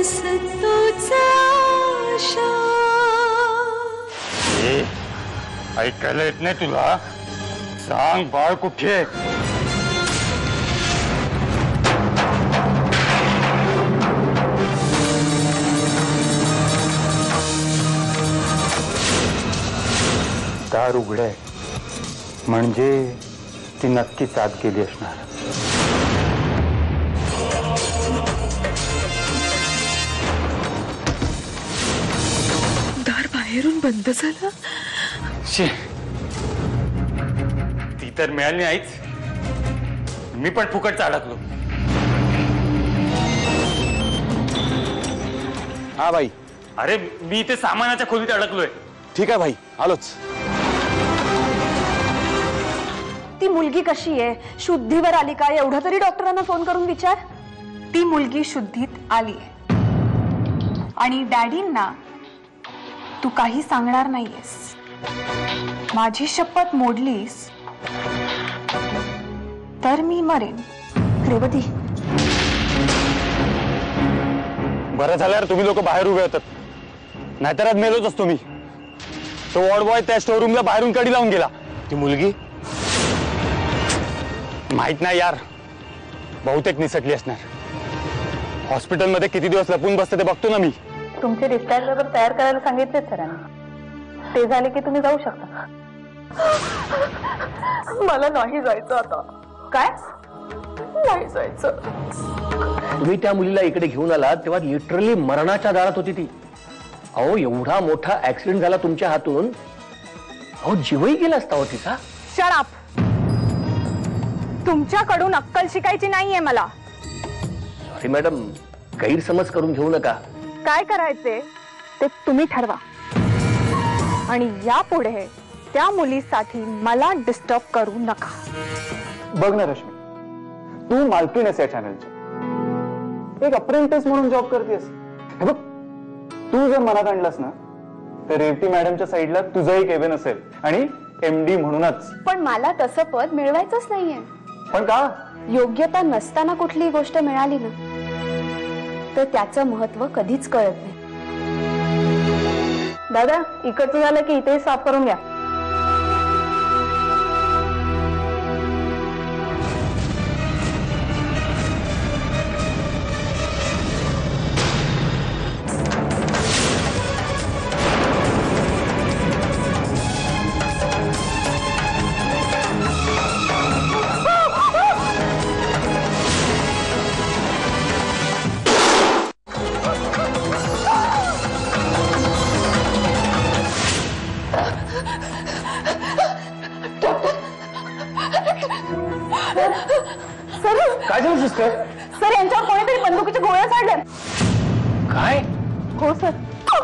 दिवस तोच आशा. ऐकायला येत नाही तुला? सांग बाळ कुठे? दार उघडे म्हणजे ती नक्कीच आत गेली असणार. दार बाहेरून बंद झालं. ती तर मिळाली नाहीच. मी पण फुकटच अडकलो. हा भाई. अरे मी इथे सामानाच्या खोलीत अडकलोय. ठीक आहे भाई, आलोच. ती मुलगी कशी आहे? शुद्धीवर आली का? एवढं तरी डॉक्टरांना फोन करून विचार. ती मुलगी शुद्धीत आली आहे आणि डॅडींना तू काही सांगणार नाहीयेस. माझी शपथ मोडलीस तर मी मरेन. रेवती, बरं झालं यार तुम्ही लोक बाहेर उभे होतात, नाहीतर आज मेलोच असतो मी. तो वॉर्ड बॉय त्या स्टोरूमला बाहेरून कडी लावून गेला. ती मुलगी माहित नाही यार, बहुतेक निसटली असणार. हॉस्पिटलमध्ये किती दिवस लपून बसते ते बघतो ना मी. तुमचे डिस्चार्ज पेपर तयार करायला सांगितले सरांनी. ते झाले की तुम्ही जाऊ शकता. मला नाही जायचं आता. काय? नाही जायचं. तुम्ही त्या मुलीला इकडे घेऊन आलात तेव्हा लिटरली मरणाच्या दारात होती ती. अहो एवढा मोठा ऍक्सिडेंट झाला तुमच्या हातून. अहो जीवही गेला असता हो तिचा. Shut up. तुमच्याकडून अक्कल शिकायची नाहीये मला. सॉरी मॅडम, गैरसमज करून घेऊ नका. काय करायचे ते तुम्ही ठरवा आणि यापुढे त्या मुलीसाठी मला डिस्टर्ब करू नका. बघ ना रश्मी, तू मालकीण आहेस या चॅनलची. एक अप्रेंटिस म्हणून जॉब करतेस. हे बघ, तू जर मनात आणलास ना तर रेवती मॅडमच्या साईडला तुझंही केबिन असेल आणि MD म्हणूनच. पण मला तसं पद मिळवायचंच नाहीये. पण का? योग्यता नसताना कुठली गोष्ट मिळाली ना तर त्याचं महत्व कधीच कळत नाही. दादा, इकडचं झालं की इथे साफ करून घ्या. काय झालं सिस्टर? सर, यांच्यावर कोणीतरी बंदुकीच्या गोळ्या झाडल्या. काय? हो सर,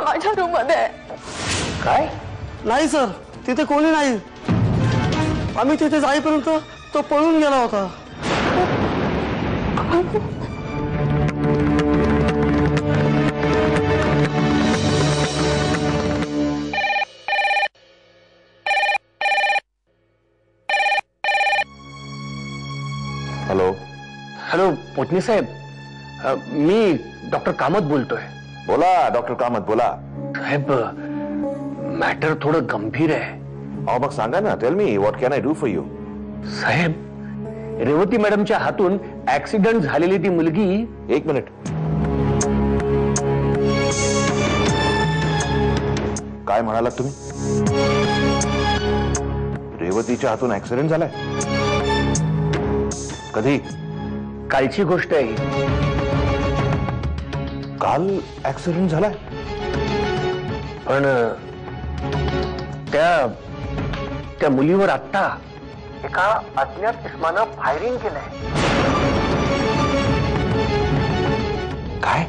माझ्या रूम मध्ये. काय? नाही सर, तिथे कोणी नाही. आम्ही तिथे जाईपर्यंत तो पळून गेला होता. हॅलो. हॅलो पोटणे साहेब, मी डॉक्टर कामत बोलतोय. बोला डॉक्टर कामत, बोला. साहेब, मॅटर थोडं गंभीर आहे. अहो मग सांगा ना. Tell me, what can I do for you? साहेब, रेवती मॅडमच्या हातून ऍक्सिडेंट झालेली ती मुलगी. एक मिनिट. काय म्हणालात तुम्ही? रेवतीच्या हातून ऍक्सिडेंट झालाय? कधी? कालची गोष्ट आहे. काल ऍक्सिडेंट झालाय? पण त्या मुलीवर आत्ता एका अज्ञात इसमानं फायरिंग केलंय. काय?